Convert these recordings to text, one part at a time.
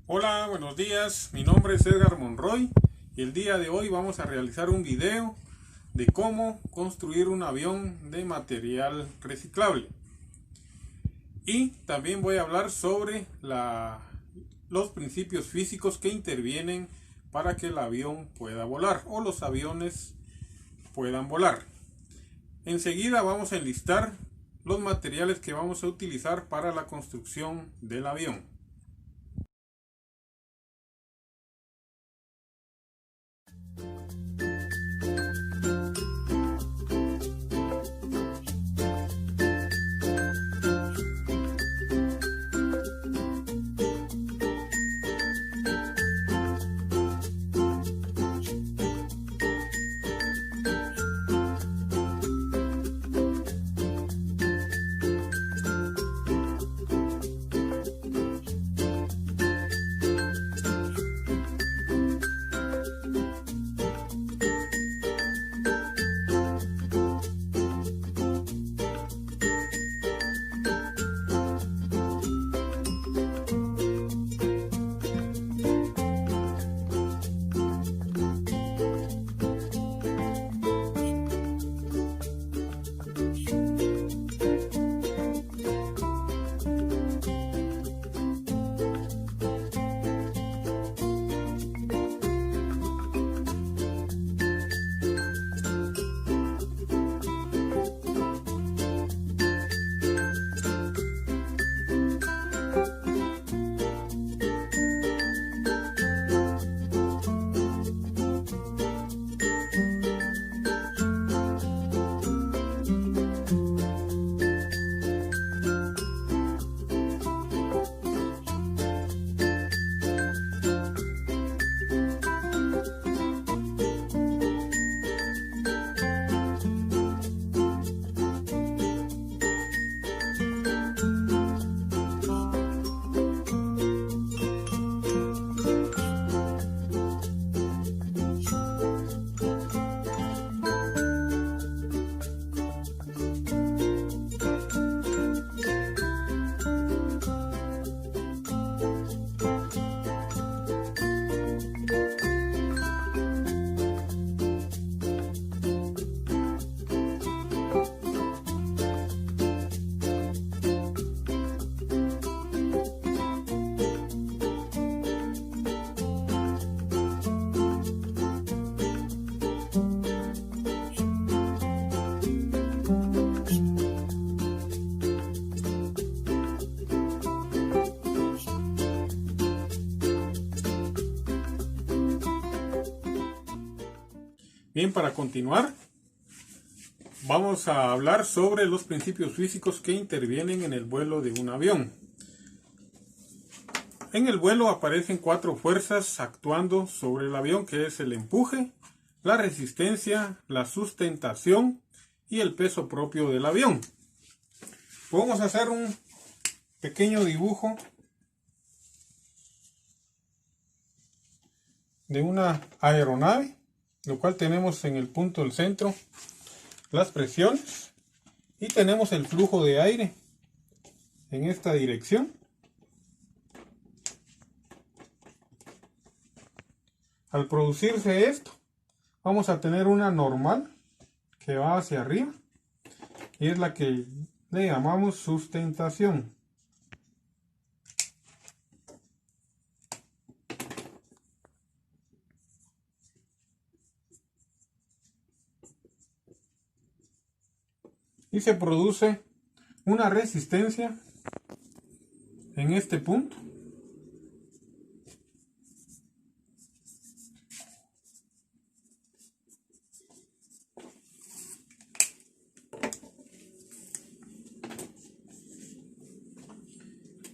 Hola, buenos días. Mi nombre es Edgar Monroy y el día de hoy vamos a realizar un video de cómo construir un avión de material reciclable. Y también voy a hablar sobre los principios físicos que intervienen para que el avión pueda volar o los aviones puedan volar. Enseguida vamos a enlistar los materiales que vamos a utilizar para la construcción del avión. Bien, para continuar, vamos a hablar sobre los principios físicos que intervienen en el vuelo de un avión. En el vuelo aparecen 4 fuerzas actuando sobre el avión, que es el empuje, la resistencia, la sustentación y el peso propio del avión. Vamos a hacer un pequeño dibujo de una aeronave, lo cual tenemos en el punto del centro las presiones y tenemos el flujo de aire en esta dirección. Al producirse esto, vamos a tener una normal que va hacia arriba y es la que le llamamos sustentación. Y se produce una resistencia en este punto.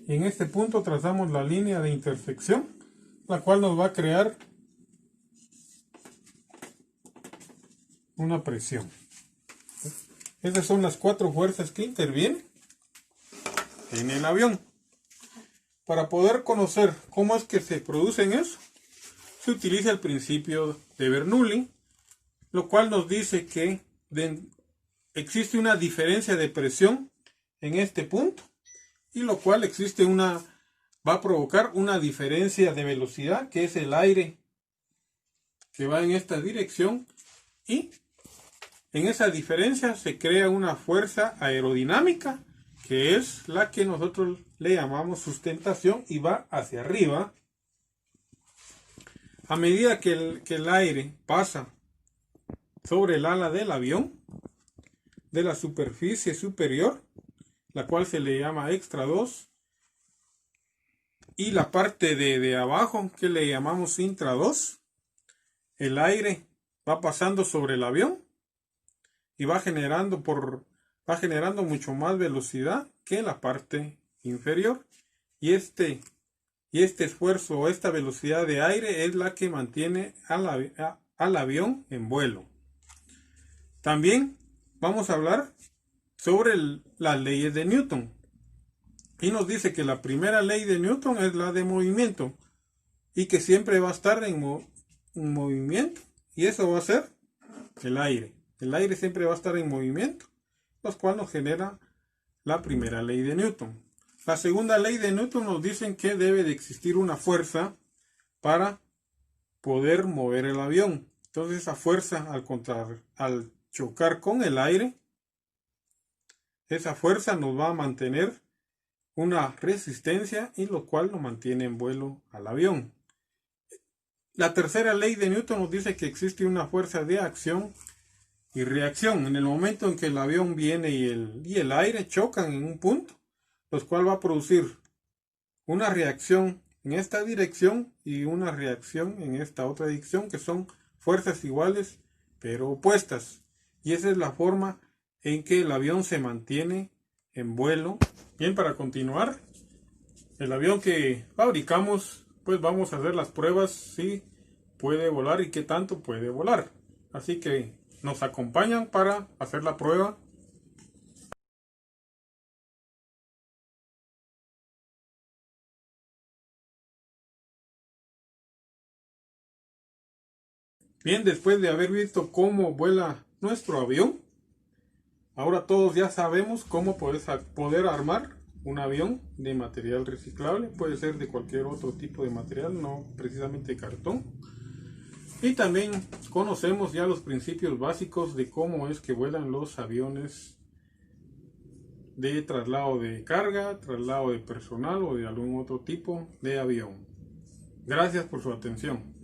Y en este punto trazamos la línea de intersección, la cual nos va a crear una presión. Esas son las 4 fuerzas que intervienen en el avión. Para poder conocer cómo es que se producen eso, se utiliza el principio de Bernoulli, lo cual nos dice que existe una diferencia de presión en este punto, y lo cual existe una va a provocar una diferencia de velocidad, que es el aire que va en esta dirección, y en esa diferencia se crea una fuerza aerodinámica, que es la que nosotros le llamamos sustentación, y va hacia arriba. A medida que el aire pasa sobre el ala del avión, de la superficie superior, la cual se le llama extra 2, y la parte de abajo, que le llamamos intra 2, el aire va pasando sobre el avión y va generando mucho más velocidad que la parte inferior, y este esfuerzo o esta velocidad de aire es la que mantiene al avión en vuelo. También vamos a hablar sobre las leyes de Newton, y nos dice que la primera ley de Newton es la de movimiento, y que siempre va a estar en movimiento, y eso va a ser el aire. El aire siempre va a estar en movimiento, lo cual nos genera la primera ley de Newton. La segunda ley de Newton nos dice que debe de existir una fuerza para poder mover el avión. Entonces esa fuerza, al chocar con el aire, esa fuerza nos va a mantener una resistencia, y lo cual lo mantiene en vuelo al avión. La tercera ley de Newton nos dice que existe una fuerza de acción y reacción. En el momento en que el avión viene y el aire chocan en un punto, lo cual va a producir una reacción en esta dirección y una reacción en esta otra dirección, que son fuerzas iguales pero opuestas. Y esa es la forma en que el avión se mantiene en vuelo. Bien, para continuar, el avión que fabricamos, pues vamos a hacer las pruebas si puede volar y qué tanto puede volar. Así que nos acompañan para hacer la prueba. Bien, después de haber visto cómo vuela nuestro avión, ahora todos ya sabemos cómo poder armar un avión de material reciclable. Puede ser de cualquier otro tipo de material, no precisamente cartón. Y también conocemos ya los principios básicos de cómo es que vuelan los aviones de traslado de carga, traslado de personal o de algún otro tipo de avión. Gracias por su atención.